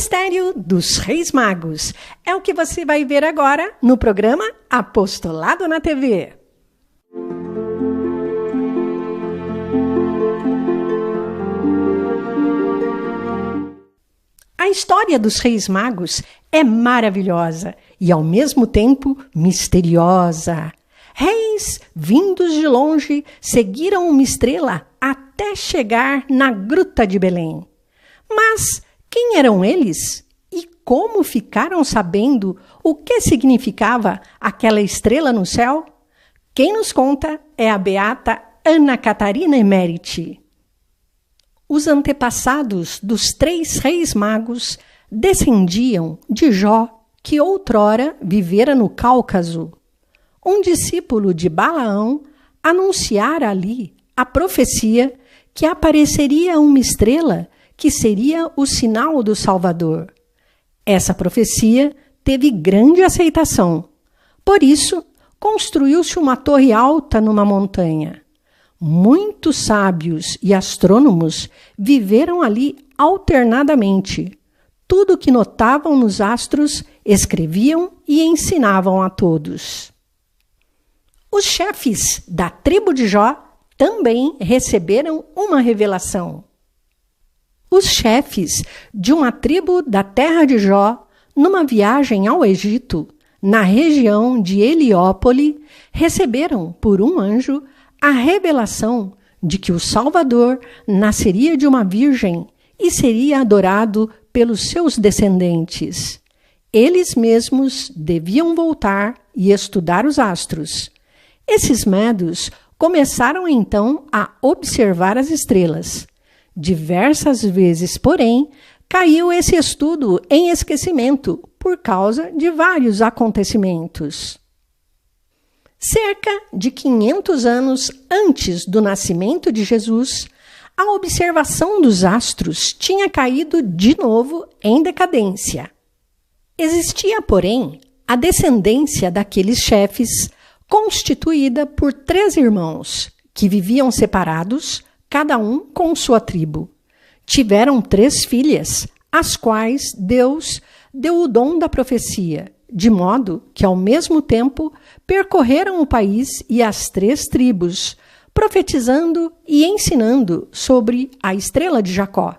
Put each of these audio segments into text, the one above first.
Mistério dos Reis Magos é o que você vai ver agora no programa Apostolado na TV. A história dos Reis Magos é maravilhosa e, ao mesmo tempo, misteriosa. Reis, vindos de longe, seguiram uma estrela até chegar na Gruta de Belém. Mas quem eram eles? E como ficaram sabendo o que significava aquela estrela no céu? Quem nos conta é a beata Ana Catarina Emériti. Os antepassados dos 3 reis magos descendiam de Jó, que outrora vivera no Cáucaso. Um discípulo de Balaão anunciara ali a profecia que apareceria uma estrela que seria o sinal do Salvador. Essa profecia teve grande aceitação. Por isso, construiu-se uma torre alta numa montanha. Muitos sábios e astrônomos viveram ali alternadamente. Tudo o que notavam nos astros, escreviam e ensinavam a todos. Os chefes da tribo de Jó também receberam uma revelação. Os chefes de uma tribo da terra de Jó, numa viagem ao Egito, na região de Heliópole, receberam por um anjo a revelação de que o Salvador nasceria de uma virgem e seria adorado pelos seus descendentes. Eles mesmos deviam voltar e estudar os astros. Esses medos começaram então a observar as estrelas. Diversas vezes, porém, caiu esse estudo em esquecimento por causa de vários acontecimentos. Cerca de 500 anos antes do nascimento de Jesus, a observação dos astros tinha caído de novo em decadência. Existia, porém, a descendência daqueles chefes, constituída por 3 irmãos, que viviam separados, cada um com sua tribo. Tiveram 3 filhas, às quais Deus deu o dom da profecia, de modo que, ao mesmo tempo, percorreram o país e as 3 tribos, profetizando e ensinando sobre a estrela de Jacó.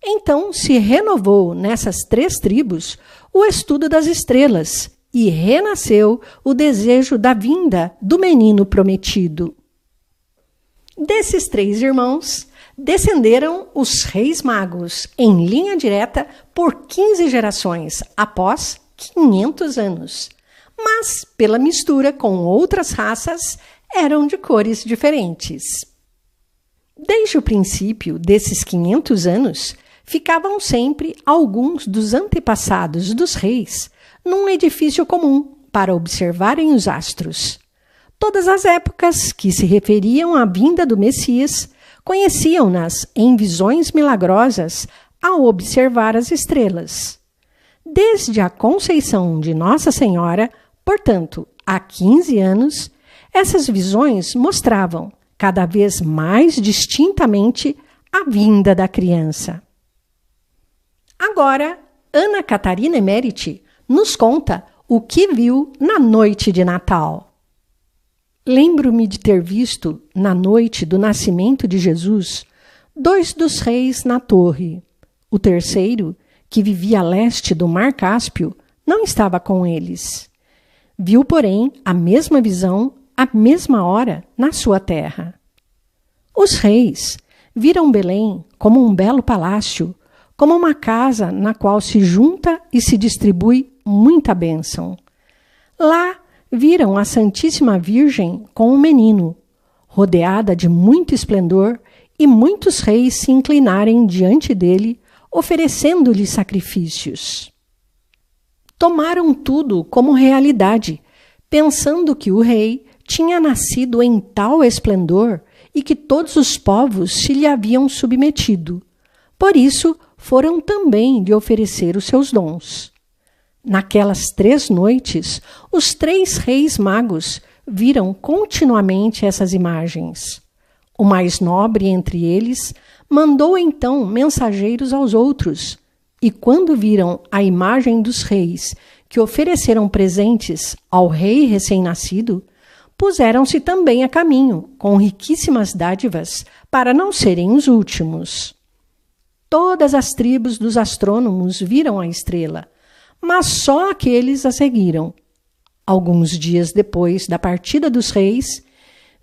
Então se renovou nessas 3 tribos o estudo das estrelas e renasceu o desejo da vinda do menino prometido. Desses 3 irmãos, descenderam os reis magos em linha direta por 15 gerações, após 500 anos. Mas, pela mistura com outras raças, eram de cores diferentes. Desde o princípio desses 500 anos, ficavam sempre alguns dos antepassados dos reis num edifício comum para observarem os astros. Todas as épocas que se referiam à vinda do Messias conheciam-nas em visões milagrosas ao observar as estrelas. Desde a conceição de Nossa Senhora, portanto, há 15 anos, essas visões mostravam cada vez mais distintamente a vinda da criança. Agora, Ana Catarina Emériti nos conta o que viu na noite de Natal. Lembro-me de ter visto, na noite do nascimento de Jesus, 2 dos reis na torre. O terceiro, que vivia a leste do Mar Cáspio, não estava com eles. Viu, porém, a mesma visão, à mesma hora, na sua terra. Os reis viram Belém como um belo palácio, como uma casa na qual se junta e se distribui muita bênção. Lá viram a Santíssima Virgem com um menino, rodeada de muito esplendor, e muitos reis se inclinarem diante dele, oferecendo-lhe sacrifícios. Tomaram tudo como realidade, pensando que o rei tinha nascido em tal esplendor e que todos os povos se lhe haviam submetido. Por isso, foram também lhe oferecer os seus dons. Naquelas 3 noites, os 3 reis magos viram continuamente essas imagens. O mais nobre entre eles mandou então mensageiros aos outros, E quando viram a imagem dos reis que ofereceram presentes ao rei recém-nascido, puseram-se também a caminho, com riquíssimas dádivas, para não serem os últimos. Todas as tribos dos astrônomos viram a estrela, mas só aqueles a seguiram. Alguns dias depois da partida dos reis,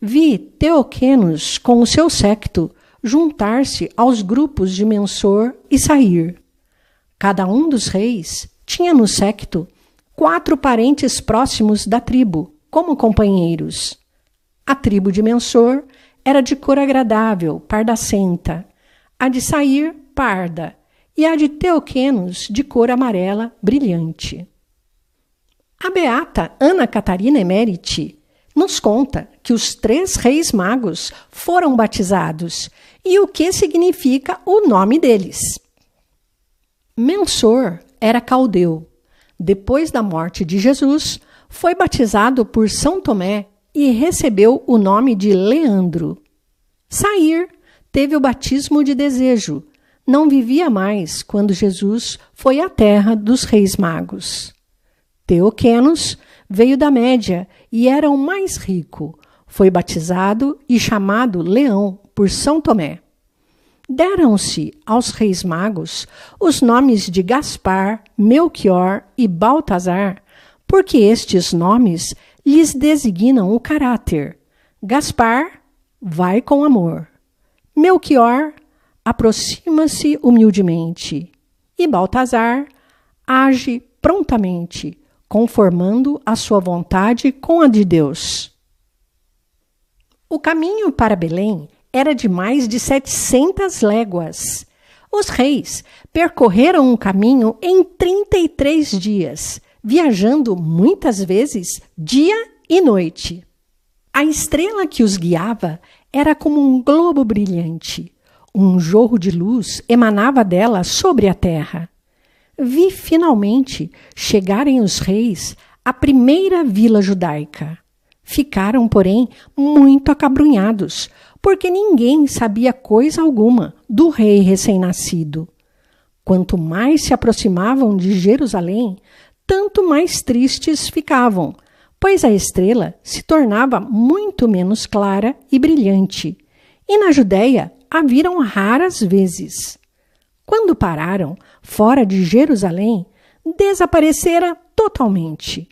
vi Teoquenos com o seu séquito juntar-se aos grupos de Mensor e sair. Cada um dos reis tinha no séquito 4 parentes próximos da tribo, como companheiros. A tribo de Mensor era de cor agradável, pardacenta, a de Sair, parda, e a de Teoquenos, de cor amarela, brilhante. A beata Ana Catarina Emeriti nos conta que os 3 reis magos foram batizados e o que significa o nome deles. Mensor era caldeu. Depois da morte de Jesus, foi batizado por São Tomé e recebeu o nome de Leandro. Sair teve o batismo de desejo. Não vivia mais quando Jesus foi à terra dos reis magos. Teoquenos veio da Média e era o mais rico. Foi batizado e chamado Leão por São Tomé. Deram-se aos reis magos os nomes de Gaspar, Melquior e Baltazar, porque estes nomes lhes designam o caráter. Gaspar vai com amor. Melquior aproxima-se humildemente. E Baltazar age prontamente, conformando a sua vontade com a de Deus. O caminho para Belém era de mais de 700 léguas. Os reis percorreram o caminho em 33 dias, viajando muitas vezes dia e noite. A estrela que os guiava era como um globo brilhante. Um jorro de luz emanava dela sobre a terra. Vi finalmente chegarem os reis à primeira vila judaica. Ficaram, porém, muito acabrunhados, porque ninguém sabia coisa alguma do rei recém-nascido. Quanto mais se aproximavam de Jerusalém, tanto mais tristes ficavam, pois a estrela se tornava muito menos clara e brilhante, e na Judéia a viram raras vezes. Quando pararam fora de Jerusalém, desaparecera totalmente.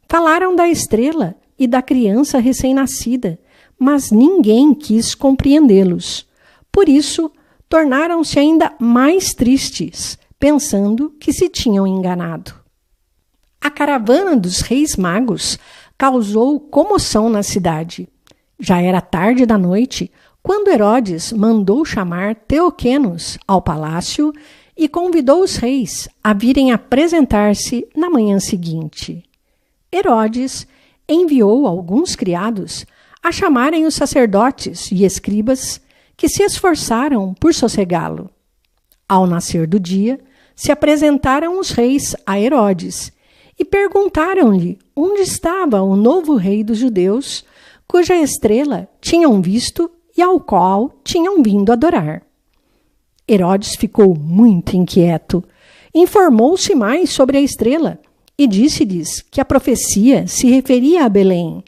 Falaram da estrela e da criança recém-nascida, mas ninguém quis compreendê-los. Por isso, tornaram-se ainda mais tristes, pensando que se tinham enganado. A caravana dos reis magos causou comoção na cidade. Já era tarde da noite, quando Herodes mandou chamar Teoquenos ao palácio e convidou os reis a virem apresentar-se na manhã seguinte. Herodes enviou alguns criados a chamarem os sacerdotes e escribas que se esforçaram por sossegá-lo. Ao nascer do dia, se apresentaram os reis a Herodes e perguntaram-lhe onde estava o novo rei dos judeus, cuja estrela tinham visto e ao qual tinham vindo adorar. Herodes ficou muito inquieto, informou-se mais sobre a estrela e disse-lhes que a profecia se referia a Belém.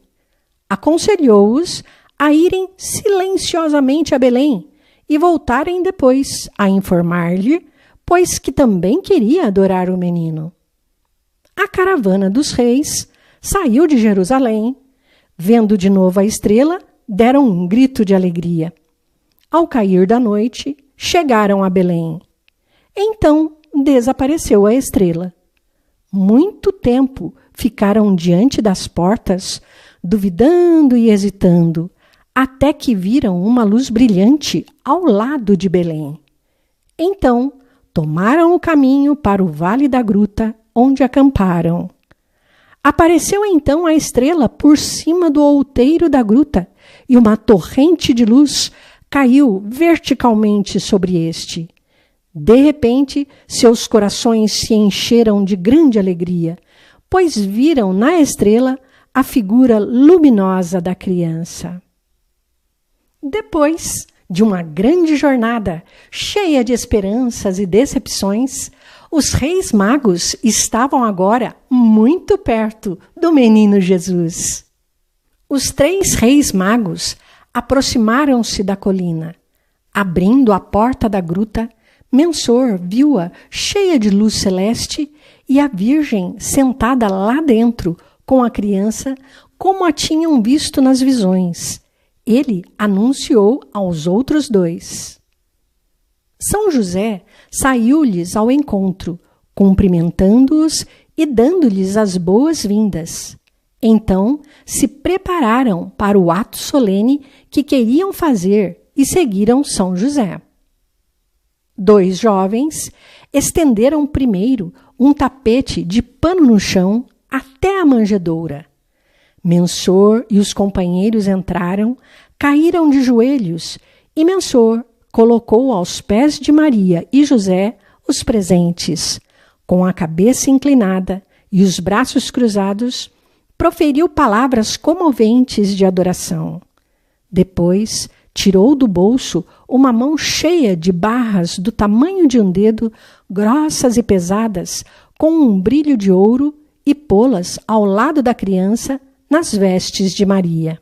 Aconselhou-os a irem silenciosamente a Belém e voltarem depois a informar-lhe, pois que também queria adorar o menino. A caravana dos reis saiu de Jerusalém. Vendo de novo a estrela, deram um grito de alegria. Ao cair da noite, chegaram a Belém. Então desapareceu a estrela. Muito tempo ficaram diante das portas, duvidando e hesitando, até que viram uma luz brilhante ao lado de Belém. Então, tomaram o caminho para o vale da gruta, onde acamparam. Apareceu então a estrela por cima do outeiro da gruta, e uma torrente de luz caiu verticalmente sobre este. De repente, seus corações se encheram de grande alegria, pois viram na estrela a figura luminosa da criança. Depois de uma grande jornada, cheia de esperanças e decepções, Os reis magos estavam agora muito perto do menino Jesus. Os 3 reis magos aproximaram-se da colina. Abrindo a porta da gruta, Mensor viu-a cheia de luz celeste e a Virgem sentada lá dentro com a criança, como a tinham visto nas visões. Ele anunciou aos outros 2. São José saiu-lhes ao encontro, cumprimentando-os e dando-lhes as boas-vindas. Então se prepararam para o ato solene que queriam fazer e seguiram São José. 2 jovens estenderam primeiro um tapete de pano no chão até a manjedoura. Mensor e os companheiros entraram, caíram de joelhos e Mensor colocou aos pés de Maria e José os presentes. Com a cabeça inclinada e os braços cruzados, proferiu palavras comoventes de adoração. Depois, tirou do bolso uma mão cheia de barras do tamanho de um dedo, grossas e pesadas, com um brilho de ouro, e pô-las ao lado da criança nas vestes de Maria.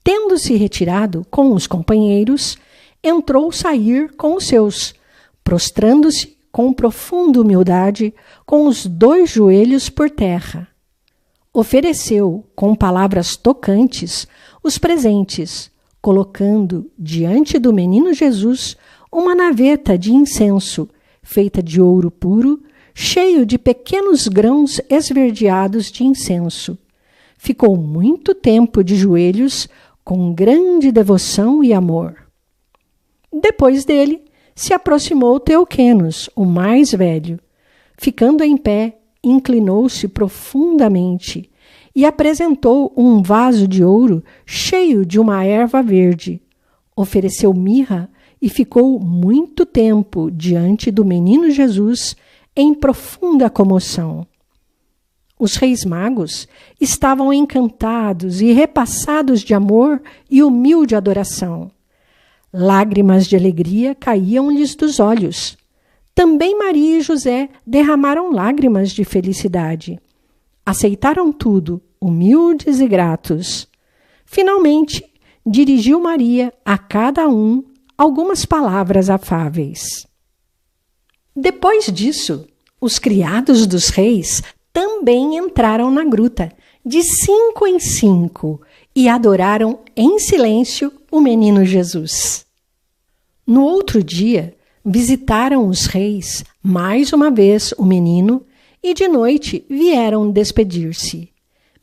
Tendo-se retirado com os companheiros, entrou sair com os seus, prostrando-se com profunda humildade, com os 2 joelhos por terra. Ofereceu, com palavras tocantes, os presentes, colocando diante do menino Jesus uma naveta de incenso, feita de ouro puro, cheio de pequenos grãos esverdeados de incenso. Ficou muito tempo de joelhos, com grande devoção e amor. Depois dele, se aproximou Teuquenos, o mais velho. Ficando em pé, inclinou-se profundamente e apresentou um vaso de ouro cheio de uma erva verde. Ofereceu mirra e ficou muito tempo diante do menino Jesus em profunda comoção. Os reis magos estavam encantados e repassados de amor e humilde adoração. Lágrimas de alegria caíam-lhes dos olhos. Também Maria e José derramaram lágrimas de felicidade. Aceitaram tudo, humildes e gratos. Finalmente, dirigiu Maria a cada um algumas palavras afáveis. Depois disso, os criados dos reis também entraram na gruta, de 5 em 5, e adoraram em silêncio o menino Jesus. No outro dia, visitaram os reis mais uma vez o menino e de noite vieram despedir-se.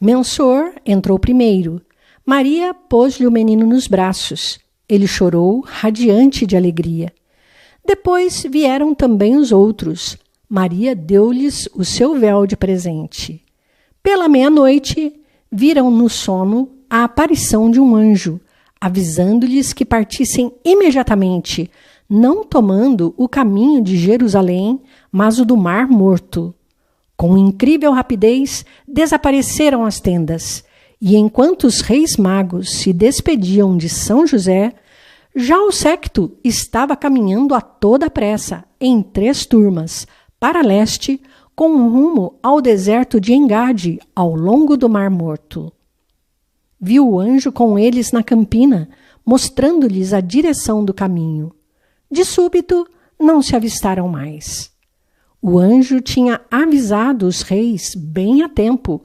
Mensor entrou primeiro. Maria pôs-lhe o menino nos braços. Ele chorou, radiante de alegria. Depois vieram também os outros. Maria deu-lhes o seu véu de presente. Pela meia-noite, viram no sono a aparição de um anjo, avisando-lhes que partissem imediatamente, não tomando o caminho de Jerusalém, mas o do Mar Morto. Com incrível rapidez, desapareceram as tendas, e enquanto os reis magos se despediam de São José, já o séquito estava caminhando a toda pressa, em 3 turmas, para leste, com rumo ao deserto de Engade, ao longo do Mar Morto. Viu o anjo com eles na campina, mostrando-lhes a direção do caminho. De súbito, não se avistaram mais. O anjo tinha avisado os reis bem a tempo,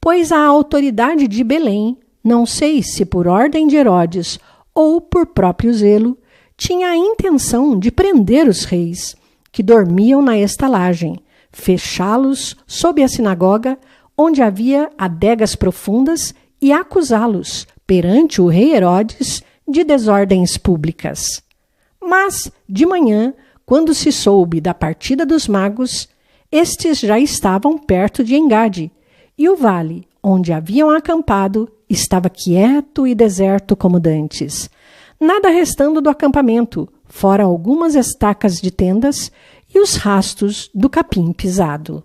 pois a autoridade de Belém, não sei se por ordem de Herodes ou por próprio zelo, tinha a intenção de prender os reis, que dormiam na estalagem, fechá-los sob a sinagoga, onde havia adegas profundas, e acusá-los perante o rei Herodes de desordens públicas. Mas, de manhã, quando se soube da partida dos magos, estes já estavam perto de Engade, e o vale, onde haviam acampado, estava quieto e deserto como dantes. Nada restando do acampamento, fora algumas estacas de tendas e os rastos do capim pisado.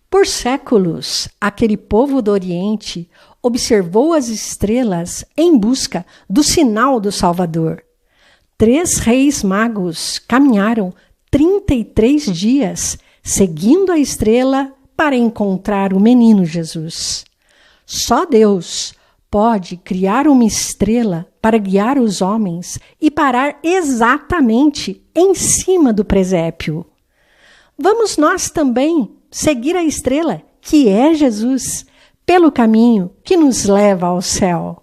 Por séculos, aquele povo do Oriente observou as estrelas em busca do sinal do Salvador. 3 reis magos caminharam 33 dias seguindo a estrela para encontrar o menino Jesus. Só Deus pode criar uma estrela para guiar os homens e parar exatamente em cima do presépio. Vamos nós também seguir a estrela, que é Jesus, pelo caminho que nos leva ao céu.